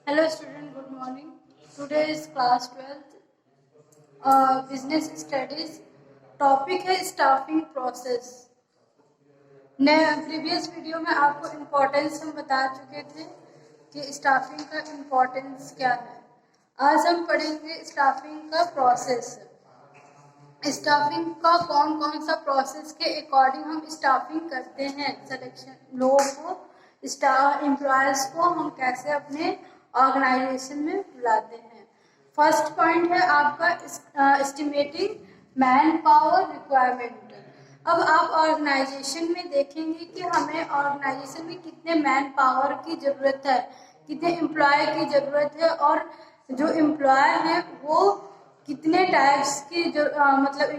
Hello student, good morning. Today is class 12th, business studies. Topic है staffing process. Previous video में आपको importance हम बता चुके थे कि स्टाफिंग का इम्पोर्टेंस क्या है। आज हम पढ़ेंगे स्टाफिंग का प्रोसेस। स्टाफिंग का कौन कौन सा प्रोसेस के अकॉर्डिंग हम स्टाफिंग करते हैं, सिलेक्शन लोगों को स्टाफ एम्प्लॉयज़ को हम कैसे अपने ऑर्गेनाइजेशन में बुलाते हैं। फर्स्ट पॉइंट है आपका एस्टिमेटिंग मैन पावर रिक्वायरमेंट। अब आप ऑर्गेनाइजेशन में देखेंगे कि हमें ऑर्गेनाइजेशन में कितने मैन पावर की ज़रूरत है, कितने एम्प्लॉय की ज़रूरत है, और जो एम्प्लॉय हैं वो कितने टाइप्स की जो मतलब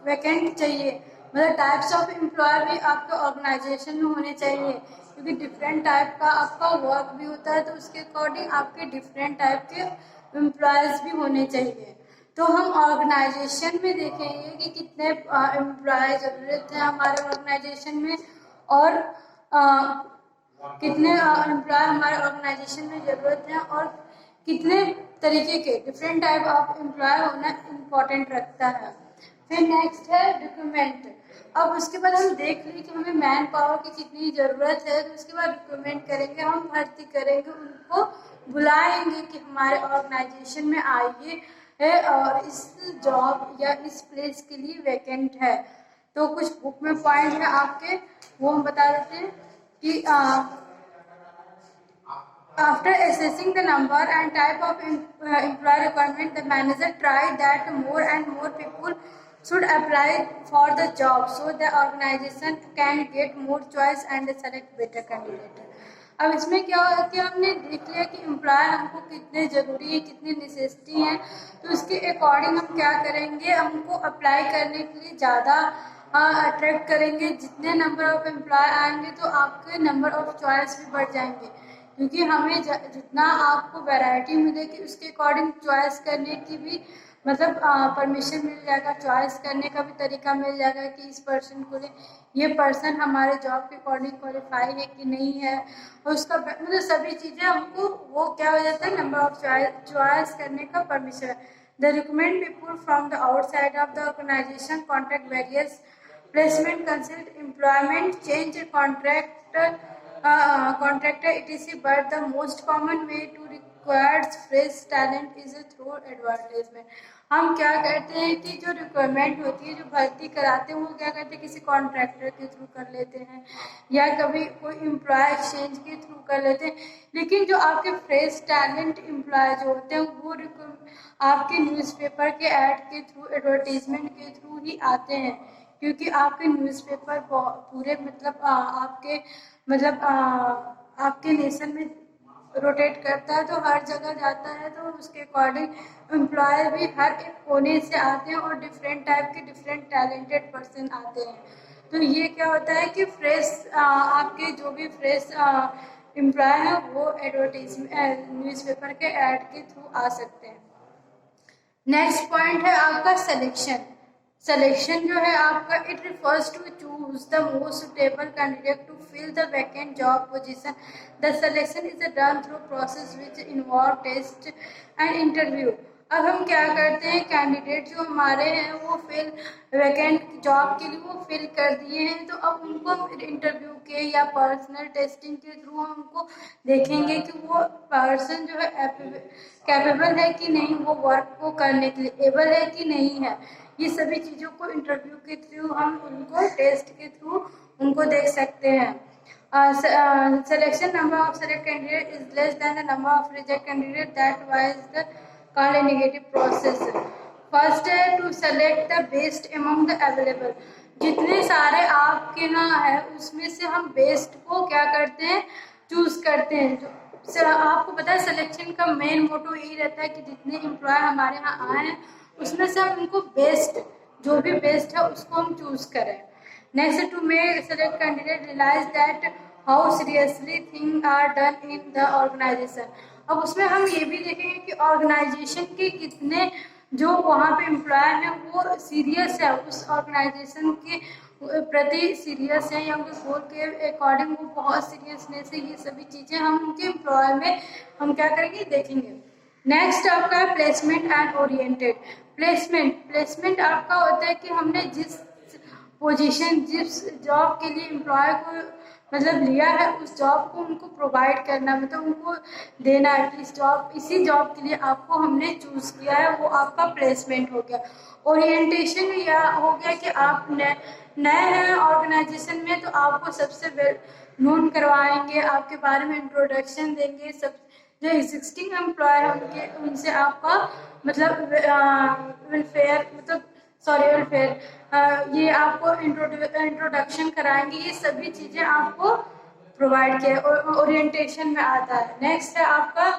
वैकेंट चाहिए, मतलब टाइप्स ऑफ एम्प्लॉय भी आपके ऑर्गेनाइजेशन में होने चाहिए, क्योंकि डिफरेंट टाइप का आपका वर्क भी होता है, तो उसके अकॉर्डिंग आपके डिफरेंट टाइप के एम्प्लॉयज़ भी होने चाहिए। तो हम ऑर्गेनाइजेशन में देखेंगे कि कितने एम्प्लॉय ज़रूरत है हमारे ऑर्गेनाइजेशन में, और कितने एम्प्लॉय हमारे ऑर्गेनाइजेशन में ज़रूरत है, और कितने तरीके के डिफरेंट टाइप ऑफ एम्प्लॉय होना इम्पोर्टेंट रखता है। फिर नेक्स्ट है रिक्रूटमेंट। अब उसके बाद हम देख लें कि हमें मैन पावर की कितनी ज़रूरत है, तो उसके बाद रिक्रूटमेंट करेंगे, हम भर्ती करेंगे, उनको बुलाएंगे कि हमारे ऑर्गेनाइजेशन में आइए है और इस जॉब या इस प्लेस के लिए वैकेंट है। तो कुछ बुक में पॉइंट है आपके, वो हम बता देते हैं कि after assessing the number and type of employee requirement, the manager tried that more and more people should apply for the job so the organization can get more choice and select better candidate. अब इसमें क्या होगा कि हमने देख लिया कि employ हमको कितने ज़रूरी है, कितनी नेसेसिटी है, तो उसके अकॉर्डिंग हम क्या करेंगे, हमको अप्लाई करने के लिए ज़्यादा अट्रैक्ट करेंगे। जितने नंबर ऑफ एम्प्लॉय आएंगे तो आपके नंबर ऑफ चॉइस भी बढ़ जाएंगे, क्योंकि हमें जितना आपको वैरायटी मिलेगी उसके अकॉर्डिंग चॉइस करने की भी मतलब परमिशन मिल जाएगा, चॉइस करने का भी तरीका मिल जाएगा कि इस पर्सन को ये पर्सन हमारे जॉब के अकॉर्डिंग क्वालिफाई है कि नहीं है, और उसका मतलब सभी चीज़ें हमको वो क्या हो जाता है, नंबर ऑफ चॉइस करने का permission. The recommend people from the outside of the organization contract various placement, consult, employment, change contractor etc. But the most common way to require fresh talent is through advertisement. हम क्या करते हैं कि जो requirement होती है, जो भर्ती कराते हैं, वो क्या करते हैं, किसी कॉन्ट्रैक्टर के थ्रू कर लेते हैं या कभी कोई एम्प्लॉय एक्सचेंज के थ्रू कर लेते हैं। लेकिन जो आपके फ्रेश टैलेंट एम्प्लॉय जो होते हैं वो आपके न्यूज़पेपर के ऐड के थ्रू, एडवर्टीजमेंट के थ्रू ही आते हैं, क्योंकि आपके न्यूज़पेपर पूरे आपके नेशन में रोटेट करता है, तो हर जगह जाता है, तो उसके अकॉर्डिंग एम्प्लॉय भी हर एक कोने से आते हैं और डिफरेंट टाइप के डिफरेंट टैलेंटेड पर्सन आते हैं। तो ये क्या होता है कि फ्रेश आपके जो भी फ्रेश एम्प्लॉय हैं वो एडवर्टीजमेंट न्यूज़पेपर के ऐड के थ्रू आ सकते हैं। नेक्स्ट पॉइंट है आपका सिलेक्शन। सिलेक्शन जो है आपका, it refers to choose the most suitable candidate to fill the vacant job position. The selection is done through process which involve test and interview. अब हम क्या करते हैं, कैंडिडेट जो हमारे हैं वो फिल वैकेंट जॉब के लिए वो फिल कर दिए हैं, तो अब उनको इंटरव्यू के या पर्सनल टेस्टिंग के थ्रू हमको देखेंगे कि वो पर्सन जो है कैपेबल है कि नहीं, वो वर्क को करने के लिए एबल है कि नहीं है। ये सभी चीज़ों को इंटरव्यू के थ्रू हम उनको टेस्ट के थ्रू उनको देख सकते हैं। Selection number of select candidate is less than the number of reject candidate, that was the called a negative process. First है to select the best among the available। जितने सारे आपके यहाँ है उसमें से हम बेस्ट को क्या करते हैं, चूज करते हैं। सर आपको पता है सिलेक्शन का मेन मोटो यही रहता है कि जितने एम्प्लॉय हमारे यहाँ आए हैं उसमें से हम उनको बेस्ट, जो भी बेस्ट है उसको हम चूज करें। Next to make select candidate realize that how seriously thing are done in the organization. अब उसमें हम ये भी देखेंगे कि ऑर्गेनाइजेशन के कितने जो वहाँ पे एम्प्लॉय हैं वो सीरियस है उस ऑर्गेनाइजेशन के प्रति सीरियस है या उनके गोल के अकॉर्डिंग वो बहुत सीरियसनेस है, ये सभी चीज़ें हम उनके एम्प्लॉय में हम क्या करेंगे, देखेंगे। नेक्स्ट आपका है प्लेसमेंट एंड ओरिएंटेड। प्लेसमेंट आपका होता है कि हमने जिस पोजीशन, जिस जॉब के लिए एम्प्लॉय को मतलब लिया है, उस जॉब को उनको प्रोवाइड करना, मतलब उनको देना है कि इसी जॉब के लिए आपको हमने चूज किया है, वो आपका प्लेसमेंट हो गया। ओरिएंटेशन या हो गया कि आप नए हैं ऑर्गेनाइजेशन में, तो आपको सबसे वेल नोन करवाएंगे, आपके बारे में इंट्रोडक्शन देंगे। सब जो एग्जिस्टिंग एम्प्लॉय है उनसे आपका मतलब वेलफेयर, मतलब सॉरी वेलफेयर, ये आपको इंट्रोडक्शन कराएंगे। ये सभी चीज़ें आपको प्रोवाइड किया ओरिएंटेशन में आता है। नेक्स्ट है आपका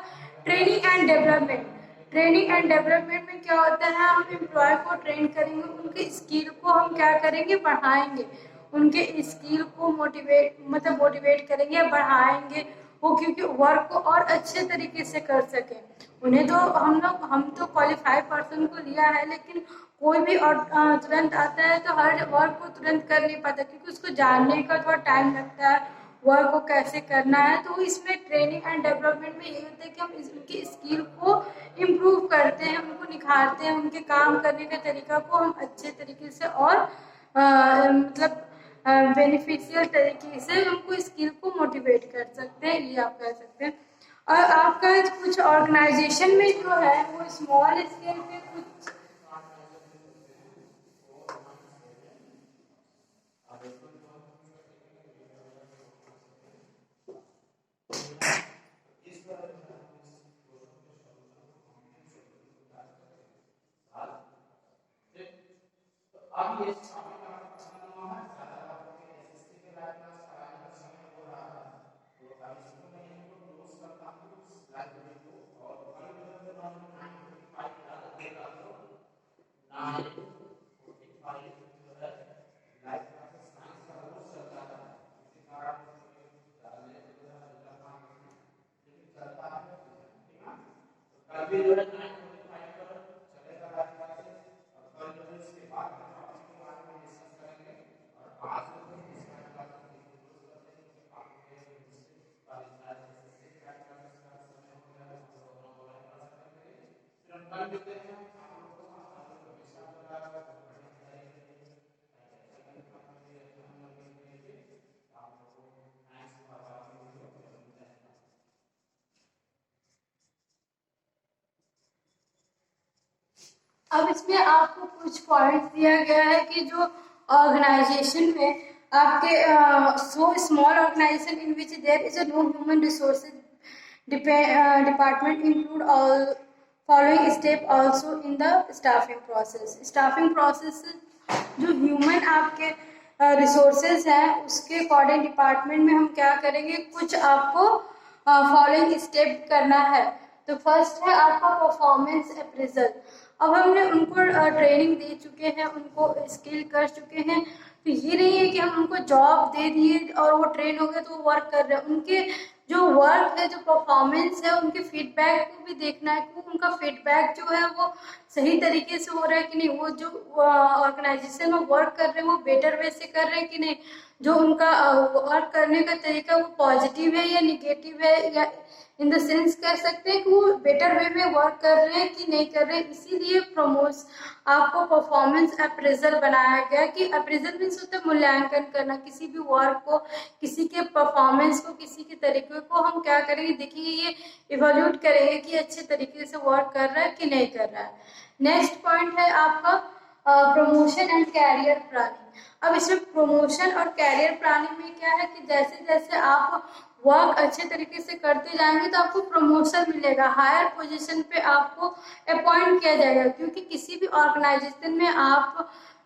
training and development. Training and development में क्या होता है, हम एम्प्लॉय को ट्रेन करेंगे, उनके स्किल को हम क्या करेंगे, बढ़ाएंगे, उनके स्किल को मोटिवेट करेंगे, बढ़ाएंगे वो, क्योंकि वर्क को और अच्छे तरीके से कर सके। उन्हें तो हम तो क्वालिफाइड पर्सन को लिया है, लेकिन कोई भी और तुरंत आता है तो हर वर्क को तुरंत कर नहीं पाता, क्योंकि उसको जानने का थोड़ा टाइम लगता है, वर्क को कैसे करना है। तो इसमें ट्रेनिंग एंड डेवलपमेंट में ये होता है कि हम उनकी स्किल को इम्प्रूव करते हैं, उनको निखारते हैं, उनके काम करने का तरीका को हम अच्छे तरीके से और मतलब बेनिफिशियल तरीके से उनको स्किल को मोटिवेट कर सकते हैं, ये आप कह सकते हैं। और आपका कुछ ऑर्गेनाइजेशन में जो है वो स्मॉल स्केल पे कुछ अब इसमें आपको कुछ पॉइंट दिया गया है कि जो ऑर्गेनाइजेशन में आपके so small organization in which there is a no human resources department include all following step also in the staffing process. Staffing process जो ह्यूमन आपके रिसोर्सेज हैं उसके अकॉर्डिंग डिपार्टमेंट में हम क्या करेंगे, कुछ आपको फॉलोइंग स्टेप करना है। तो फर्स्ट है आपका परफॉर्मेंस अप्रेजल। अब हमने उनको ट्रेनिंग दे चुके हैं, उनको स्किल कर चुके हैं, तो ये नहीं है कि हम उनको जॉब दे दिए और वो ट्रेन हो गए तो वो वर्क कर रहे हैं। उनके जो वर्क है, जो परफॉर्मेंस है, उनके फीडबैक को भी देखना है कि उनका फीडबैक जो है वो सही तरीके से हो रहा है कि नहीं, वो जो ऑर्गेनाइजेशन में वर्क कर रहे हैं वो बेटर वे से कर रहे हैं कि नहीं, जो उनका वर्क करने का तरीका वो पॉजिटिव है या निगेटिव है, या इन द सेंस कह सकते हैं कि वो बेटर वे में वर्क कर रहे हैं कि नहीं कर रहे हैं। इसीलिए आपको परफॉर्मेंस अप्रेजल बनाया गया कि अप्रेजल मीन्स होता है मूल्यांकन करना, किसी भी वर्क को, किसी के परफॉर्मेंस को, किसी के तरीके को हम क्या करेंगे, देखेंगे, ये इवोल्यूट करेंगे कि अच्छे तरीके से वर्क कर रहा है कि नहीं कर रहा है। नेक्स्ट पॉइंट है आपका प्रमोशन एंड कैरियर प्लानिंग। अब इसमें प्रमोशन और कैरियर प्लानिंग में क्या है कि जैसे जैसे आप वर्क अच्छे तरीके से करते जाएंगे तो आपको प्रमोशन मिलेगा, हायर पोजीशन पे आपको अपॉइंट किया जाएगा, क्योंकि किसी भी ऑर्गेनाइजेशन में आप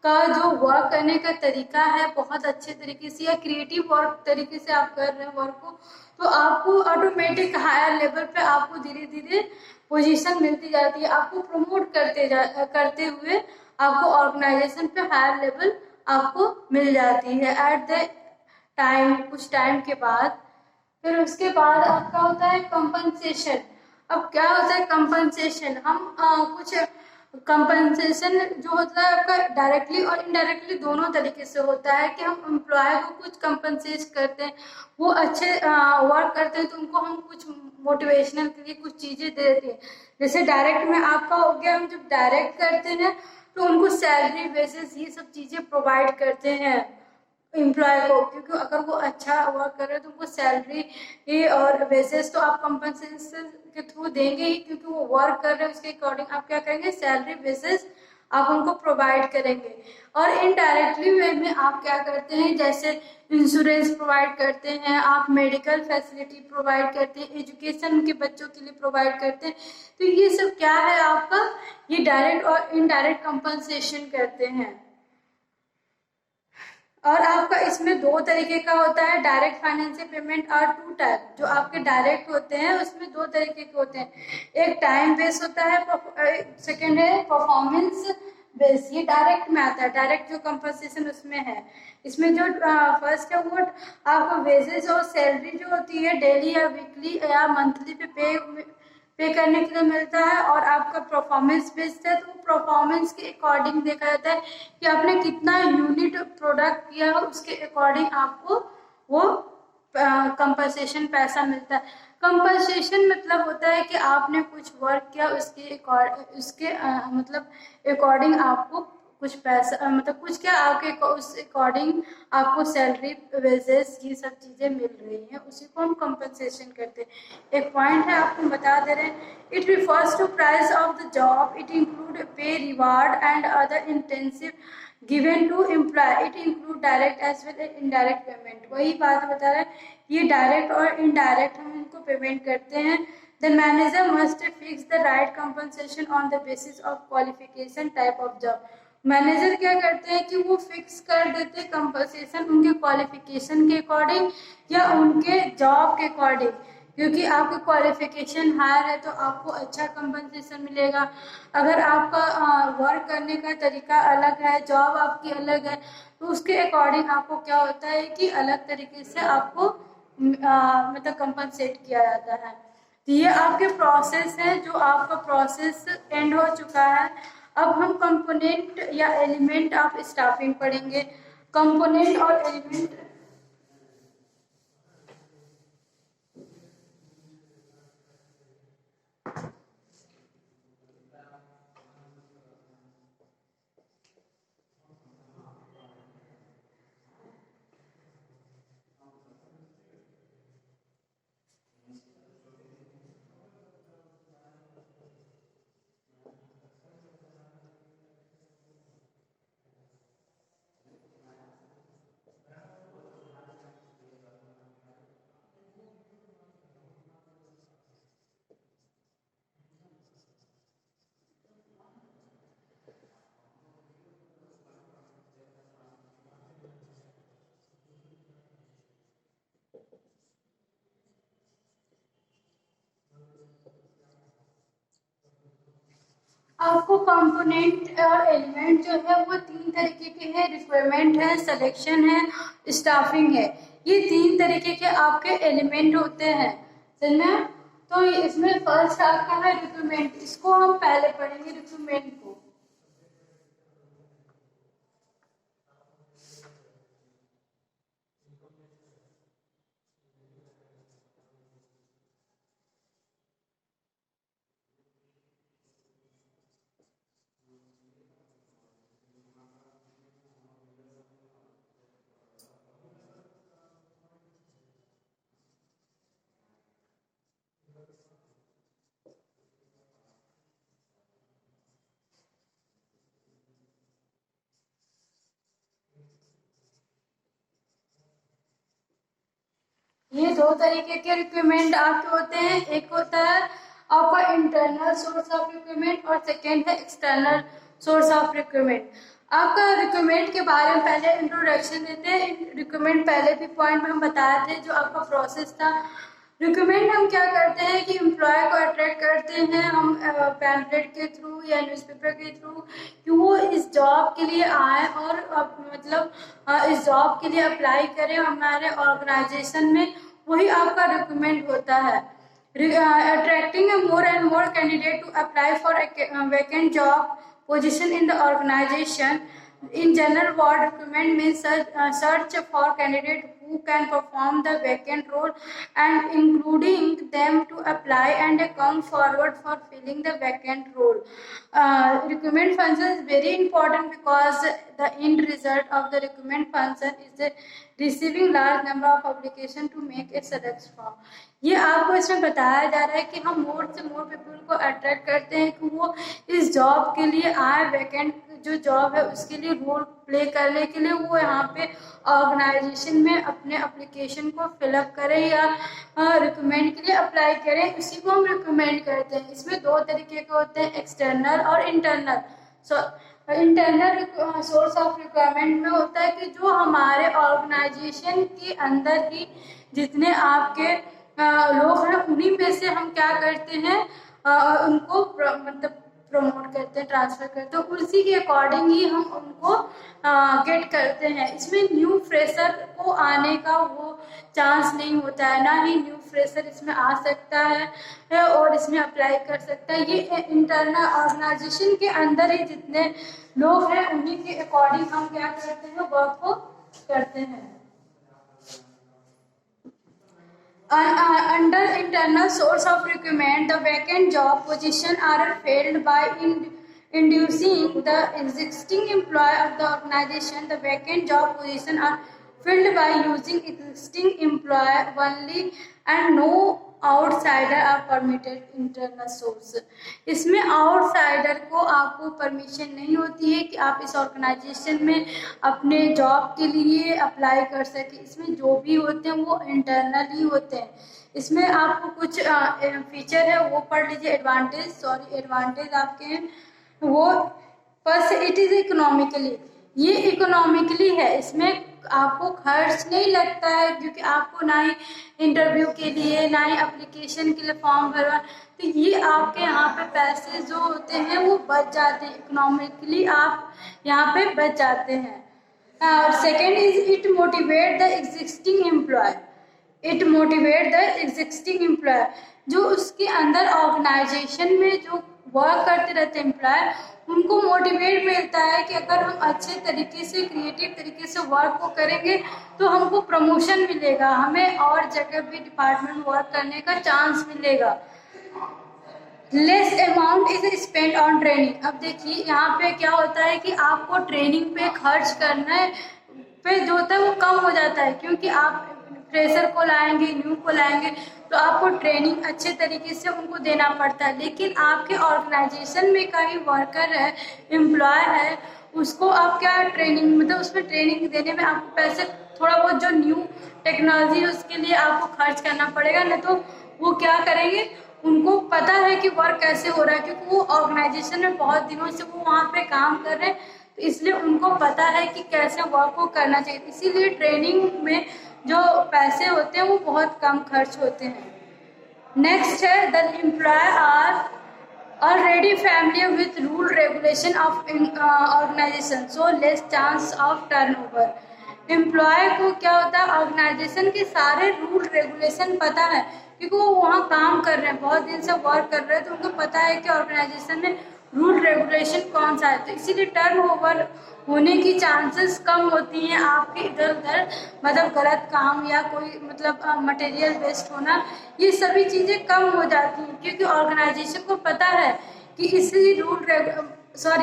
का जो वर्क करने का तरीका है बहुत अच्छे तरीके से या क्रिएटिव वर्क तरीके से आप कर रहे हैं वर्क को, तो आपको ऑटोमेटिक हायर लेवल पे आपको धीरे धीरे पोजीशन मिलती जाती है, आपको प्रमोट करते हुए आपको ऑर्गेनाइजेशन पे हायर लेवल आपको मिल जाती है एट द टाइम, कुछ टाइम के बाद। फिर उसके बाद आपका होता है कंपनसेशन। अब क्या होता है कंपनसेशन, हम कुछ कंपनसेशन जो होता है आपका डायरेक्टली और इनडायरेक्टली दोनों तरीके से होता है कि हम एम्प्लॉय को कुछ कंपनसेट करते हैं, वो अच्छे वर्क करते हैं तो उनको हम कुछ मोटिवेशनल के लिए कुछ चीज़ें दे देते हैं। जैसे डायरेक्ट में आपका हो गया, हम जब डायरेक्ट करते हैं तो उनको सैलरी बेसिस ये सब चीज़ें प्रोवाइड करते हैं एम्प्लॉय को, क्योंकि अगर वो अच्छा वर्क कर रहे हैं तो उनको सैलरी और बेसिस तो आप कंपनसेशन के थ्रू देंगे ही, क्योंकि वो वर्क कर रहे हैं उसके अकॉर्डिंग आप क्या करेंगे, सैलरी बेसिस आप उनको प्रोवाइड करेंगे। और इनडायरेक्टली वे में आप क्या करते हैं, जैसे इंश्योरेंस प्रोवाइड करते हैं, आप मेडिकल फैसिलिटी प्रोवाइड करते हैं, एजुकेशन उनके बच्चों के लिए प्रोवाइड करते हैं। तो ये सब क्या है आपका, ये डायरेक्ट और इनडायरेक्ट कंपनसेशन करते हैं। और आपका इसमें दो तरीके का होता है, डायरेक्ट फाइनेंशियल पेमेंट और टू टाइप। जो आपके डायरेक्ट होते हैं उसमें दो तरीके के होते हैं, एक टाइम बेस होता है, सेकंड है परफॉर्मेंस बेस। ये डायरेक्ट में आता है, डायरेक्ट जो कंपनसेशन उसमें है। इसमें जो फर्स्ट है वो आपको वेजेस और सैलरी जो होती है डेली या वीकली या मंथली पे करने के लिए मिलता है। और आपका परफॉर्मेंस बेस्ड है तो परफॉर्मेंस के अकॉर्डिंग देखा जाता है कि आपने कितना यूनिट प्रोडक्ट किया है, उसके अकॉर्डिंग आपको वो कंपनसेशन पैसा मिलता है। कंपनसेशन मतलब होता है कि आपने कुछ वर्क किया उसके मतलब अकॉर्डिंग आपको कुछ पैसा मतलब कुछ क्या आपके उस अकॉर्डिंग आपको सैलरी वेजेस ये सब चीज़ें मिल रही हैं, उसी को हम कंपनसेशन करते हैं। एक पॉइंट है आपको बता दे रहे हैं, it refers to price of the job, it include pay reward and other intensive given to employ, it include direct as well as indirect payment. वही बात बता रहे हैं, ये डायरेक्ट और इनडायरेक्ट हम इनको पेमेंट करते हैं। The manager must fix the right compensation on the basis of qualification type of job. Manager क्या करते हैं कि वो फिक्स कर देते हैं कंपनसेशन उनके क्वालिफिकेशन के अकॉर्डिंग या उनके जॉब के अकॉर्डिंग। क्योंकि आपकी क्वालिफिकेशन हायर है तो आपको अच्छा कंपनसेशन मिलेगा। अगर आपका वर्क करने का तरीका अलग है, जॉब आपकी अलग है, तो उसके अकॉर्डिंग आपको क्या होता है कि अलग तरीके से आपको मतलब कंपनसेट किया जाता है। तो ये आपके प्रोसेस है, जो आपका प्रोसेस एंड हो चुका है। अब हम कंपोनेंट या एलिमेंट ऑफ स्टाफिंग पढ़ेंगे। कंपोनेंट और एलिमेंट आपको कंपोनेंट और एलिमेंट जो है वो तीन तरीके के हैं, रिक्वायरमेंट है, सिलेक्शन है, स्टाफिंग है। ये तीन तरीके के आपके एलिमेंट होते हैं, समझना। तो इसमें फर्स्ट आपका है रिक्वायरमेंट, इसको हम पहले पढ़ेंगे रिक्वायरमेंट को। ये दो तरीके के रिक्वायरमेंट आपके होते हैं, एक होता है आपका इंटरनल सोर्स ऑफ रिक्वायरमेंट और सेकेंड है एक्सटर्नल सोर्स ऑफ रिक्वायरमेंट। आपका रिक्वायरमेंट के बारे में पहले इंट्रोडक्शन देते हैं। रिक्वायरमेंट पहले भी पॉइंट में हम बताए थे, जो आपका प्रोसेस था। रिक्वायरमेंट हम क्या करते हैं कि एम्प्लॉय को अट्रैक्ट करते हैं हम पैम्पलेट के थ्रू या न्यूज़पेपर के थ्रू, कि वो इस जॉब के लिए आए और मतलब इस जॉब के लिए अप्लाई करें हमारे ऑर्गेनाइजेशन में। वही आपका रिक्वायरमेंट होता है। attracting a more and more candidate to apply for a vacant job position in the organization. In general, what recruitment means search for candidate who can perform the vacant role and including them to apply and come forward for filling the vacant role. Recruitment function is very important because the end result of the recruitment function is the receiving large number of application to make a select form. ये आपको इसमें बताया जा रहा है कि हम मोर से मोर पीपल को अट्रैक्ट करते हैं कि वो इस जॉब के लिए आए, वैकेंट जो जॉब है उसके लिए रोल प्ले करने के लिए वो यहाँ पे ऑर्गेनाइजेशन में अपने एप्लीकेशन को फिलअप करें या रिकमेंड के लिए अप्लाई करें, उसी को हम रिकमेंड करते हैं। इसमें दो तरीके के होते हैं, एक्सटर्नल और internal. Internal source of requirement में होता है कि जो हमारे ऑर्गेनाइजेशन के अंदर ही जितने आपके लोग हैं उन्हीं में से हम क्या करते हैं, उनको मतलब प्रमोट करते हैं, ट्रांसफर करते हैं, उसी के अकॉर्डिंग ही हम उनको गेट करते हैं। इसमें न्यू फ्रेशर को आने का वो चांस नहीं होता है, ना ही न्यू फ्रेशर इसमें आ सकता है और इसमें अप्लाई कर सकता है। ये इंटरनल ऑर्गेनाइजेशन के अंदर ही जितने लोग हैं उन्हीं के अकॉर्डिंग हम क्या करते हैं, वर्क को करते हैं। Under internal source of recruitment, the vacant job position are filled by inducing the existing employee of the organization. The vacant job position are filled by using existing employee only and no outsider are permitted internal source. इसमें outsider को आपको permission नहीं होती है कि आप इस organisation में अपने जॉब के लिए अप्लाई कर सके। इसमें जो भी होते हैं वो इंटरनल ही होते हैं। इसमें आपको कुछ फीचर है वो पढ़ लीजिए। एडवांटेज आपके हैं वो फर्स्ट, इट इज़ इकोनॉमिकली, ये इकोनॉमिकली है। इसमें आपको खर्च नहीं लगता है क्योंकि आपको ना ही इंटरव्यू के लिए ना ही एप्लीकेशन के लिए फॉर्म भरवा, तो ये आपके यहाँ पे पैसे जो होते हैं वो बच जाते हैं। इकोनॉमिकली आप यहाँ पे बच जाते हैं। Second is it motivate the existing employee. It motivate the existing employee, जो उसके अंदर ऑर्गेनाइजेशन में जो वर्क करते रहते हैं एम्प्लॉय, उनको मोटिवेट मिलता है कि अगर हम अच्छे तरीके से क्रिएटिव तरीके से वर्क को करेंगे तो हमको प्रमोशन मिलेगा, हमें और जगह भी डिपार्टमेंट वर्क करने का चांस मिलेगा। Less amount is spend on training. अब देखिए यहाँ पे क्या होता है कि आपको ट्रेनिंग पे खर्च करने पे जो होता है वो कम हो जाता है, क्योंकि आप फ्रेशर को लाएंगे, न्यू को लाएंगे तो आपको ट्रेनिंग अच्छे तरीके से उनको देना पड़ता है। लेकिन आपके ऑर्गेनाइजेशन में का ही वर्कर है, एम्प्लॉय है, उसको आप क्या ट्रेनिंग मतलब उसमें ट्रेनिंग देने में आपको पैसे थोड़ा बहुत जो न्यू टेक्नोलॉजी है उसके लिए आपको खर्च करना पड़ेगा, नहीं तो वो क्या करेंगे, उनको पता है कि वर्क कैसे हो रहा है, क्योंकि वो ऑर्गेनाइजेशन में बहुत दिनों से वो वहाँ पे काम कर रहे हैं, तो इसलिए उनको पता है कि कैसे वर्क को करना चाहिए। इसीलिए ट्रेनिंग में जो पैसे होते हैं वो बहुत कम खर्च होते हैं। नेक्स्ट है the employee are already familiar with rule regulation of organization, so less chance of turnover. Employee को क्या होता है, ऑर्गेनाइजेशन के सारे रूल रेगुलेशन पता है, क्योंकि वो वहाँ काम कर रहे हैं, बहुत दिन से वर्क कर रहे हैं, तो उनको पता है कि ऑर्गेनाइजेशन में रूल रेगुलेशन कौन सा है, तो इसीलिए टर्नओवर होने की चांसेस कम होती हैं। आपके इधर उधर मतलब गलत काम या कोई मतलब मटेरियल वेस्ट होना, ये सभी चीज़ें कम हो जाती हैं, क्योंकि ऑर्गेनाइजेशन को पता है कि इसी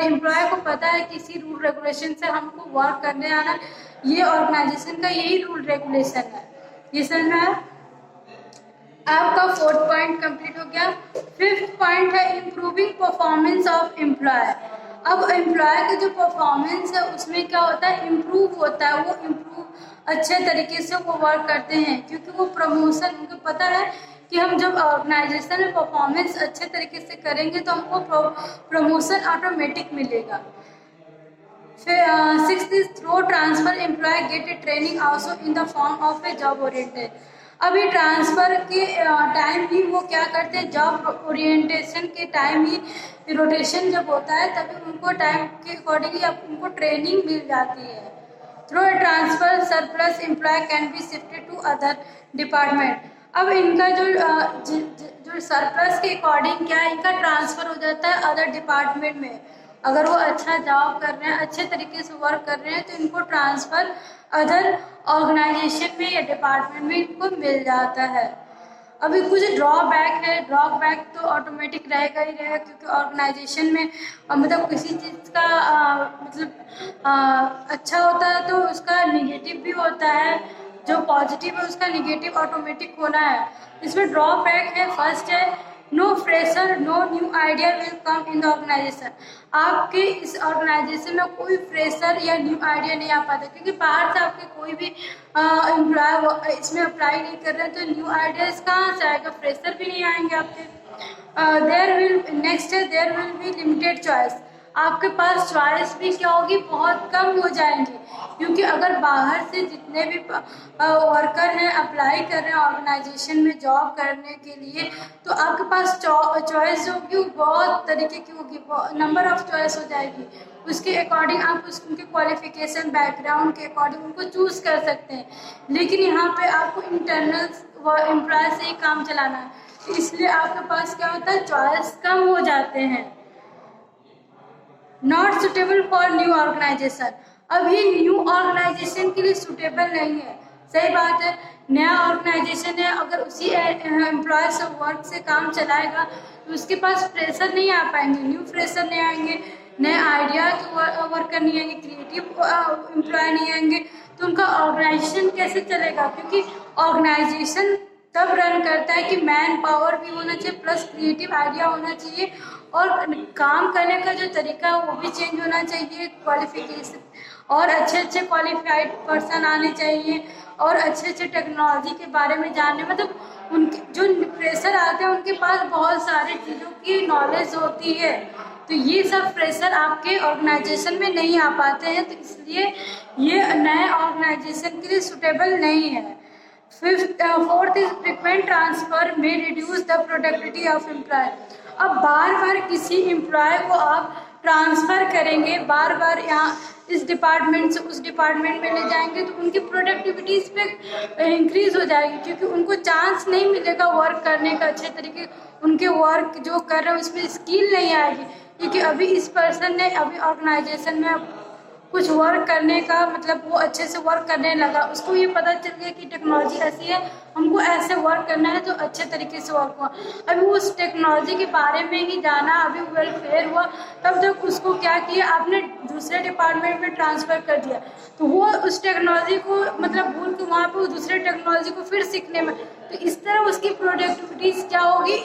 एम्प्लॉय को पता है कि इसी रूल रेगुलेशन से हमको वर्क करने आना, ये ऑर्गेनाइजेशन का यही रूल रेगुलेशन है। ये समझ में आया? आपका 4th पॉइंट कंप्लीट हो गया। 5th पॉइंट है इम्प्रूविंग परफॉर्मेंस ऑफ एम्प्लॉय। अब एम्प्लॉय की जो परफॉर्मेंस है उसमें क्या होता है, इम्प्रूव होता है, वो इम्प्रूव अच्छे तरीके से वो वर्क करते हैं, क्योंकि वो प्रमोशन, उनको पता है कि हम जब ऑर्गेनाइजेशन में परफॉर्मेंस अच्छे तरीके से करेंगे तो हमको प्रमोशन ऑटोमेटिक मिलेगा। फिर 6th is through transfer employee get a training also in the form of a job oriented. अभी ट्रांसफ़र के टाइम ही वो क्या करते हैं, जॉब ओरिएंटेशन के टाइम ही रोटेशन जब होता है तभी उनको टाइम के अकॉर्डिंगली उनको ट्रेनिंग मिल जाती है। Through transfer surplus employee can be shifted to other department. अब इनका जो सरप्लस के अकॉर्डिंग क्या है, इनका ट्रांसफ़र हो जाता है अदर डिपार्टमेंट में। अगर वो अच्छा जॉब कर रहे हैं, अच्छे तरीके से वर्क कर रहे हैं, तो इनको ट्रांसफ़र अदर ऑर्गेनाइजेशन में या डिपार्टमेंट में इनको मिल जाता है। अभी कुछ ड्रॉबैक है, ड्रॉबैक तो ऑटोमेटिक रहेगा ही रहेगा, क्योंकि ऑर्गेनाइजेशन में मतलब किसी चीज़ का अच्छा होता है तो उसका निगेटिव भी होता है, जो पॉजिटिव है उसका निगेटिव ऑटोमेटिक होना है। इसमें ड्रॉबैक है, फर्स्ट है no fresher no new idea will come in the organization. आपके इस ऑर्गेनाइजेशन में कोई फ्रेशर या न्यू आइडिया नहीं आ पाता, क्योंकि बाहर से आपके कोई भी एम्प्लॉय इसमें अप्लाई नहीं कर रहे हैं, तो न्यू आइडियाज कहाँ से आएगा, फ्रेशर भी नहीं आएंगे आपके। नेक्स्ट है there will be limited choice. आपके पास चॉइस भी क्या होगी, बहुत कम हो जाएंगी, क्योंकि अगर बाहर से जितने भी वर्कर हैं अप्लाई कर रहे हैं ऑर्गेनाइजेशन में जॉब करने के लिए, तो आपके पास चॉइस जो होगी वो बहुत तरीके की होगी, नंबर ऑफ चॉइस हो जाएगी। उसके अकॉर्डिंग आप उनके क्वालिफिकेशन बैकग्राउंड के अकॉर्डिंग उनको चूज़ कर सकते हैं। लेकिन यहाँ पे आपको इंटरनल एम्प्लॉय से ही काम चलाना है, तो इसलिए आपके पास क्या होता है, चॉइस कम हो जाते हैं। Not suitable for new organization. अभी न्यू ऑर्गेनाइजेशन के लिए सुटेबल नहीं है, सही बात है। नया ऑर्गेनाइजेशन है, अगर उसी एम्प्लॉय से वर्क से काम चलाएगा तो उसके पास फ्रेशर नहीं आ पाएंगे, न्यू फ्रेशर नहीं आएंगे, नए आइडिया के वर्कर नहीं आएंगे, क्रिएटिव एम्प्लॉय नहीं आएंगे, तो उनका ऑर्गेनाइजेशन कैसे चलेगा। क्योंकि ऑर्गेनाइजेशन तब रन करता है कि मैन पावर भी होना चाहिए, प्लस क्रिएटिव आइडिया होना चाहिए, और काम करने का जो तरीका है वो भी चेंज होना चाहिए, क्वालिफिकेशन और अच्छे अच्छे क्वालिफाइड पर्सन आने चाहिए, और अच्छे अच्छे टेक्नोलॉजी के बारे में जानने, मतलब उनके जो फ्रेशर आते हैं उनके पास बहुत सारी चीज़ों की नॉलेज होती है, तो ये सब फ्रेशर आपके ऑर्गेनाइजेशन में नहीं आ पाते हैं, तो इसलिए ये नए ऑर्गेनाइजेशन के लिए सुटेबल नहीं है। फोर्थ इज फ्रीक्वेंट ट्रांसफर में reduce the productivity of employee. अब बार बार किसी एम्प्लॉय को आप ट्रांसफ़र करेंगे, बार बार यहाँ इस डिपार्टमेंट से उस डिपार्टमेंट में ले जाएंगे, तो उनकी प्रोडक्टिविटीज़ पे इंक्रीज़ हो जाएगी, क्योंकि उनको चांस नहीं मिलेगा वर्क करने का अच्छे तरीके, उनके वर्क जो कर रहे हैं उसमें स्किल नहीं आएगी, क्योंकि अभी इस पर्सन ने अभी ऑर्गेनाइजेशन में कुछ वर्क करने का मतलब वो अच्छे से वर्क करने लगा, उसको ये पता चल गया कि टेक्नोलॉजी ऐसी है, हमको ऐसे वर्क करना है, तो अच्छे तरीके से वर्क हुआ। अभी वो उस टेक्नोलॉजी के बारे में ही जाना, अभी वेलफेयर हुआ, तब तक उसको क्या किया, आपने दूसरे डिपार्टमेंट में ट्रांसफ़र कर दिया, तो वो उस टेक्नोलॉजी को मतलब भूल के वहाँ पे वो दूसरे टेक्नोलॉजी को फिर सीखने में, तो इस तरह उसकी प्रोडक्टिविटीज़ क्या होगी,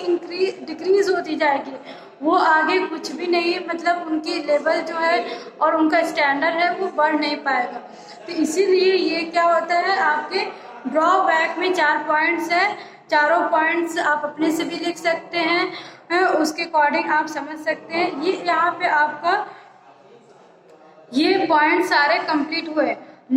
डिक्रीज़ होती जाएगी, वो आगे कुछ भी नहीं, मतलब उनकी लेवल जो है और उनका स्टैंडर्ड है वो बढ़ नहीं पाएगा। तो इसीलिए ये क्या होता है, आपके ड्रॉबैक में 4 पॉइंट्स हैं, चारों पॉइंट्स आप अपने से भी लिख सकते हैं, उसके अकॉर्डिंग आप समझ सकते हैं। ये यहाँ पे आपका ये पॉइंट सारे कंप्लीट हुए।